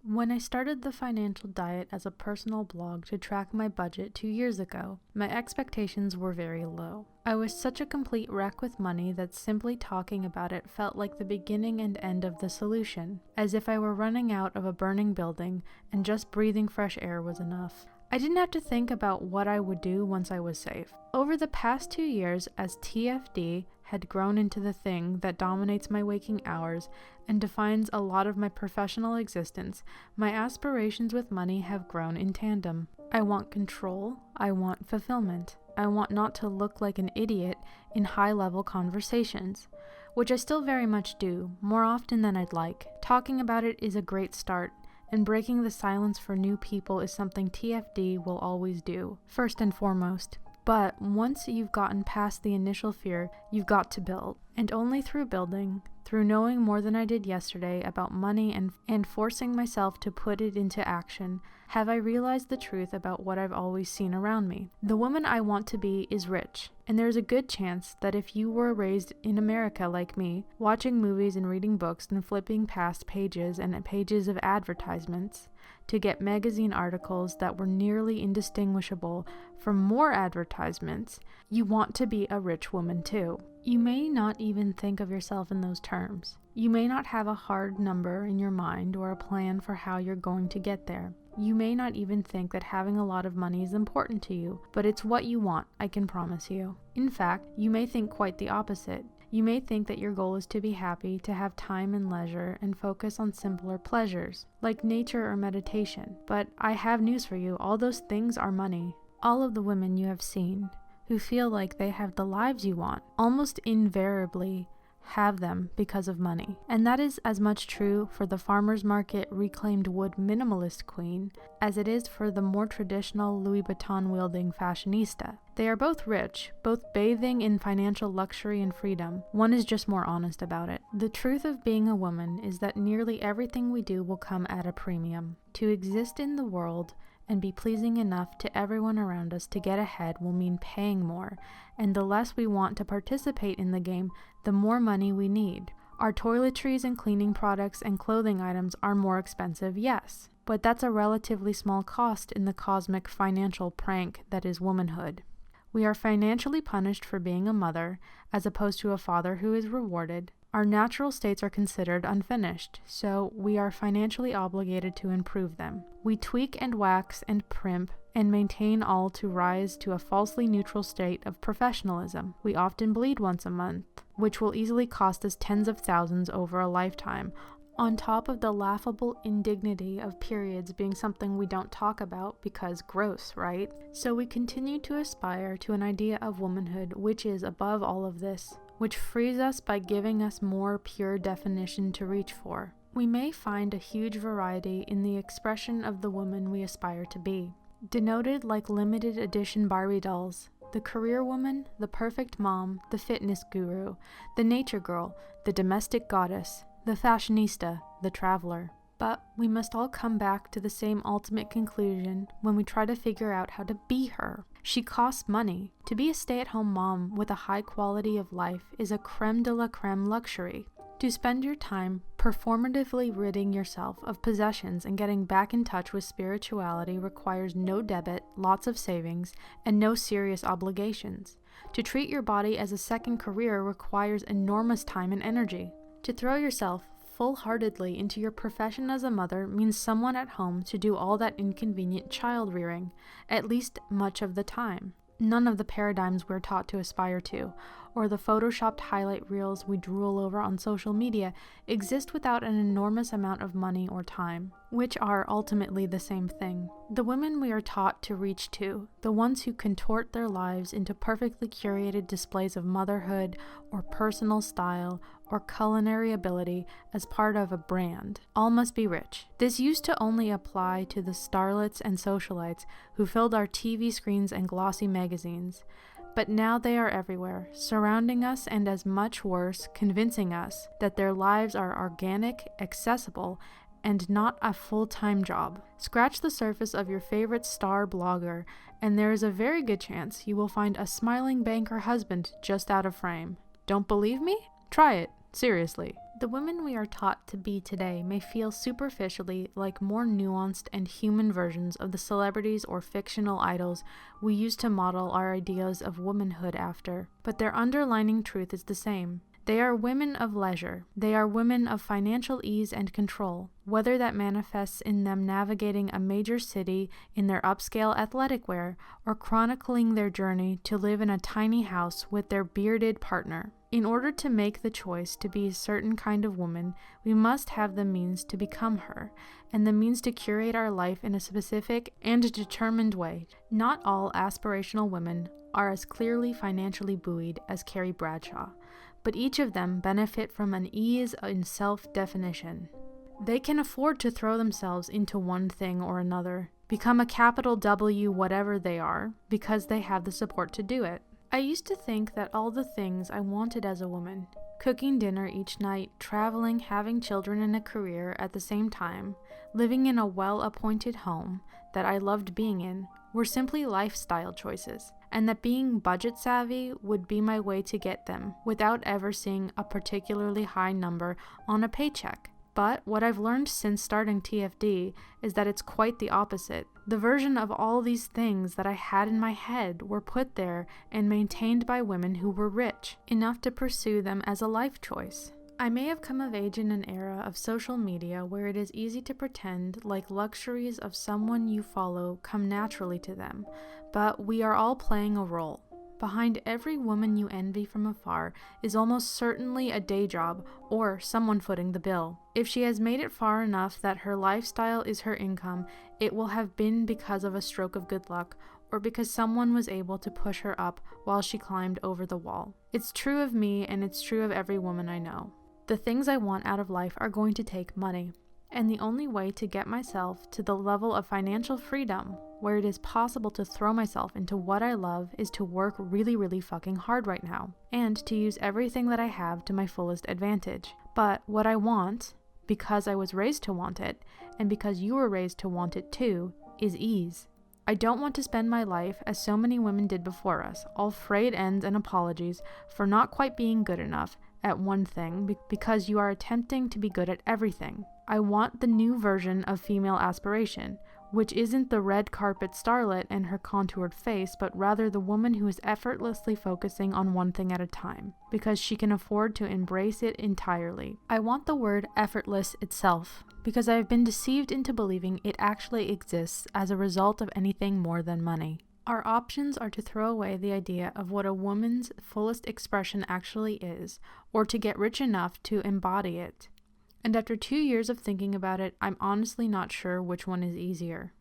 When I started the financial diet as a personal blog to track my budget 2 years ago, my expectations were very low. I was such a complete wreck with money that simply talking about it felt like the beginning and end of the solution, as if I were running out of a burning building and just breathing fresh air was enough. I didn't have to think about what I would do once I was safe. Over the past 2 years, as TFD had grown into the thing that dominates my waking hours and defines a lot of my professional existence, my aspirations with money have grown in tandem. I want control, I want fulfillment, I want not to look like an idiot in high-level conversations, which I still very much do, more often than I'd like. Talking about it is a great start, and breaking the silence for new people is something TFD will always do, first and foremost. But once you've gotten past the initial fear, you've got to build. And only through building, through knowing more than I did yesterday about money and forcing myself to put it into action, have I realized the truth about what I've always seen around me. The woman I want to be is rich, and there's a good chance that if you were raised in America like me, watching movies and reading books and flipping past pages and pages of advertisements to get magazine articles that were nearly indistinguishable from more advertisements, you want to be a rich woman too. You may not even think of yourself in those terms. You may not have a hard number in your mind or a plan for how you're going to get there. You may not even think that having a lot of money is important to you, but it's what you want, I can promise you. In fact, you may think quite the opposite. You may think that your goal is to be happy, to have time and leisure, and focus on simpler pleasures, like nature or meditation. But I have news for you, all those things are money. All of the women you have seen, who feel like they have the lives you want, almost invariably have them because of money. And that is as much true for the farmer's market reclaimed wood minimalist queen as it is for the more traditional Louis Vuitton wielding fashionista. They are both rich, both bathing in financial luxury and freedom. One is just more honest about it. The truth of being a woman is that nearly everything we do will come at a premium. To exist in the world and be pleasing enough to everyone around us to get ahead will mean paying more, and the less we want to participate in the game, the more money we need. Our toiletries and cleaning products and clothing items are more expensive, yes, but that's a relatively small cost in the cosmic financial prank that is womanhood. We are financially punished for being a mother, as opposed to a father who is rewarded. Our natural states are considered unfinished, so we are financially obligated to improve them. We tweak and wax and primp and maintain all to rise to a falsely neutral state of professionalism. We often bleed once a month, which will easily cost us tens of thousands over a lifetime, on top of the laughable indignity of periods being something we don't talk about because gross, right? So we continue to aspire to an idea of womanhood which is above all of this, which frees us by giving us more pure definition to reach for. We may find a huge variety in the expression of the woman we aspire to be, denoted like limited edition Barbie dolls. The career woman, the perfect mom, the fitness guru, the nature girl, the domestic goddess, the fashionista, the traveler. But we must all come back to the same ultimate conclusion when we try to figure out how to be her. She costs money. To be a stay-at-home mom with a high quality of life is a creme de la creme luxury. To spend your time performatively ridding yourself of possessions and getting back in touch with spirituality requires no debit, lots of savings, and no serious obligations. To treat your body as a second career requires enormous time and energy. To throw yourself full-heartedly into your profession as a mother means someone at home to do all that inconvenient child rearing, at least much of the time. None of the paradigms we're taught to aspire to, or the photoshopped highlight reels we drool over on social media, exist without an enormous amount of money or time, which are ultimately the same thing. The women we are taught to reach to, the ones who contort their lives into perfectly curated displays of motherhood or personal style or culinary ability as part of a brand, all must be rich. This used to only apply to the starlets and socialites who filled our TV screens and glossy magazines. But now they are everywhere, surrounding us and, as much worse, convincing us that their lives are organic, accessible, and not a full-time job. Scratch the surface of your favorite star blogger, and there is a very good chance you will find a smiling banker husband just out of frame. Don't believe me? Try it. Seriously. The women we are taught to be today may feel superficially like more nuanced and human versions of the celebrities or fictional idols we used to model our ideas of womanhood after, but their underlying truth is the same. They are women of leisure. They are women of financial ease and control, whether that manifests in them navigating a major city in their upscale athletic wear or chronicling their journey to live in a tiny house with their bearded partner. In order to make the choice to be a certain kind of woman, we must have the means to become her, and the means to curate our life in a specific and determined way. Not all aspirational women are as clearly financially buoyed as Carrie Bradshaw, but each of them benefit from an ease in self-definition. They can afford to throw themselves into one thing or another, become a capital W whatever they are, because they have the support to do it. I used to think that all the things I wanted as a woman, cooking dinner each night, traveling, having children and a career at the same time, living in a well-appointed home that I loved being in, were simply lifestyle choices, and that being budget savvy would be my way to get them without ever seeing a particularly high number on a paycheck. But what I've learned since starting TFD is that it's quite the opposite. The version of all these things that I had in my head were put there and maintained by women who were rich, enough to pursue them as a life choice. I may have come of age in an era of social media where it is easy to pretend like luxuries of someone you follow come naturally to them, but we are all playing a role. Behind every woman you envy from afar is almost certainly a day job or someone footing the bill. If she has made it far enough that her lifestyle is her income, it will have been because of a stroke of good luck or because someone was able to push her up while she climbed over the wall. It's true of me, and it's true of every woman I know. The things I want out of life are going to take money, and the only way to get myself to the level of financial freedom where it is possible to throw myself into what I love is to work really, really fucking hard right now, and to use everything that I have to my fullest advantage. But what I want, because I was raised to want it, and because you were raised to want it too, is ease. I don't want to spend my life as so many women did before us, all frayed ends and apologies for not quite being good enough at one thing because you are attempting to be good at everything. I want the new version of female aspiration, which isn't the red carpet starlet and her contoured face, but rather the woman who is effortlessly focusing on one thing at a time, because she can afford to embrace it entirely. I want the word effortless itself, because I have been deceived into believing it actually exists as a result of anything more than money. Our options are to throw away the idea of what a woman's fullest expression actually is, or to get rich enough to embody it. And after 2 years of thinking about it, I'm honestly not sure which one is easier.